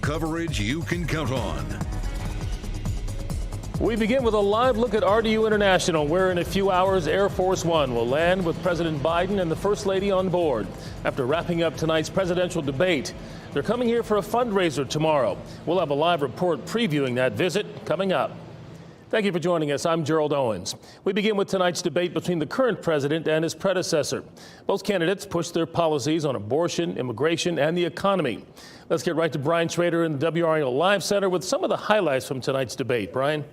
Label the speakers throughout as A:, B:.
A: coverage you can count on.
B: We begin with a live look at RDU International, where in a few hours Air Force One will land with President Biden and the First Lady on board. After wrapping up tonight's presidential debate, they're coming here for a fundraiser tomorrow. We'll have a live report previewing that visit coming up. Thank you for joining us. I'm Gerald Owens. We begin with tonight's debate between the current president and his predecessor. Both candidates pushed their policies on abortion, immigration, and the economy. Let's get right to Brian Schrader in the WRAL Live Center with some of the highlights from tonight's debate. Brian?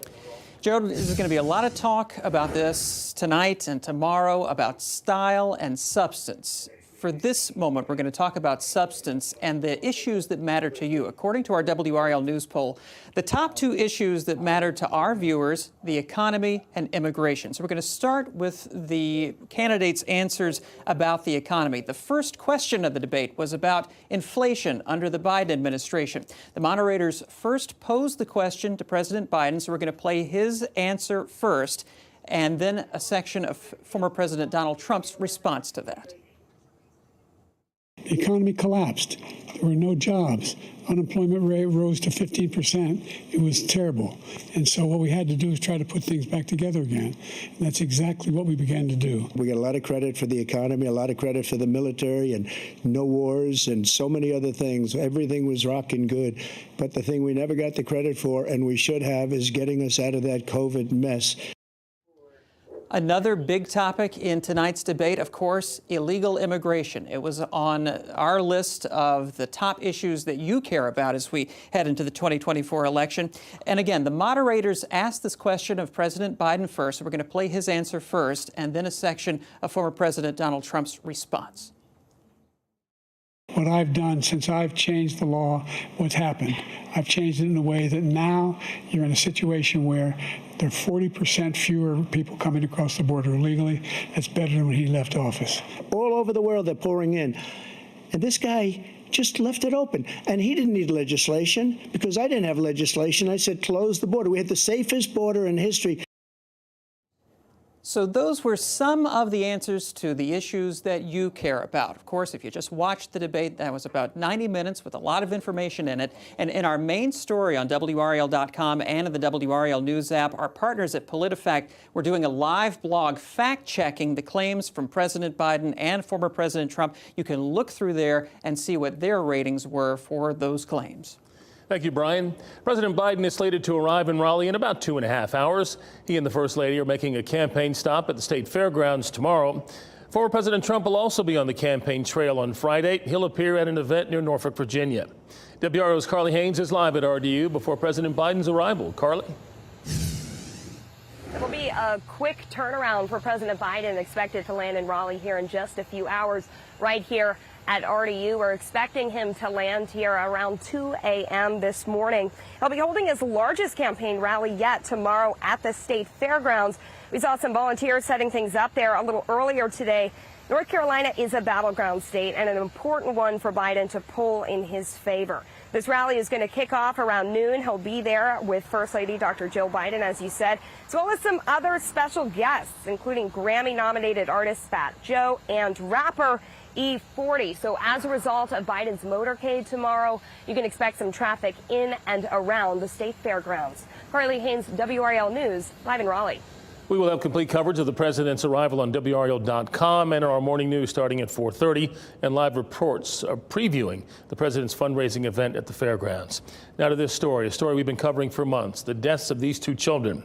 C: Gerald, there's going to be a lot of talk about this tonight and tomorrow about style and substance. For this moment, we're going to talk about substance and the issues that matter to you. According to our WRAL News poll, the top two issues that matter to our viewers, the economy and immigration. So we're going to start with the candidates' answers about the economy. The first question of the debate was about inflation under the Biden administration. The moderators first posed the question to President Biden, so we're going to play his answer first, and then a section of former President Donald Trump's response to that.
D: The economy collapsed. There were no jobs. Unemployment rate rose to 15%. It was terrible. And so what we had to do is try to put things back together again. And that's exactly what we began to do.
E: We get a lot of credit for the economy, a lot of credit for the military, and no wars and so many other things. Everything was rocking good. But the thing we never got the credit for, and we should have, is getting us out of that COVID mess.
C: Another big topic in tonight's debate, of course, illegal immigration. It was on our list of the top issues that you care about as we head into the 2024 election. And again, the moderators asked this question of President Biden first. We're going to play his answer first, and then a section of former President Donald Trump's response.
D: What I've done since I've changed the law, what's happened, I've changed it in a way that now you're in a situation where there are 40% fewer people coming across the border illegally. That's better than when he left office.
E: All over the world, they're pouring in. And this guy just left it open. And he didn't need legislation because I didn't have legislation. I said, close the border. We had the safest border in history.
C: So those were some of the answers to the issues that you care about. Of course, if you just watched the debate, that was about 90 minutes with a lot of information in it. And in our main story on WRAL.com and in the WRAL News app, our partners at PolitiFact were doing a live blog fact-checking the claims from President Biden and former President Trump. You can look through there and see what their ratings were for those claims.
B: Thank you, Brian. President Biden is slated to arrive in Raleigh in about 2.5 hours. He and the First Lady are making a campaign stop at the state fairgrounds tomorrow. Former President Trump will also be on the campaign trail on Friday. He'll appear at an event near Norfolk, Virginia. WRAL's Carly Haynes is live at RDU before President Biden's arrival. Carly?
F: It'll be a quick turnaround for President Biden, expected to land in Raleigh here in just a few hours right here at RDU. We're expecting him to land here around 2 a.m. this morning. He'll be holding his largest campaign rally yet tomorrow at the state fairgrounds. We saw some volunteers setting things up there a little earlier today. North Carolina is a battleground state and an important one for Biden to pull in his favor. This rally is going to kick off around noon. He'll be there with First Lady Dr. Jill Biden, as you said, as well as some other special guests, including Grammy-nominated artist Fat Joe and rapper E40. So as a result of Biden's motorcade tomorrow, you can expect some traffic in and around the state fairgrounds. Carly Haynes, WRAL News, live in Raleigh.
B: We will have complete coverage of the president's arrival on WRAL.com and our morning news starting at 4:30, and live reports previewing the president's fundraising event at the fairgrounds. Now to this story, a story we've been covering for months, the deaths of these two children.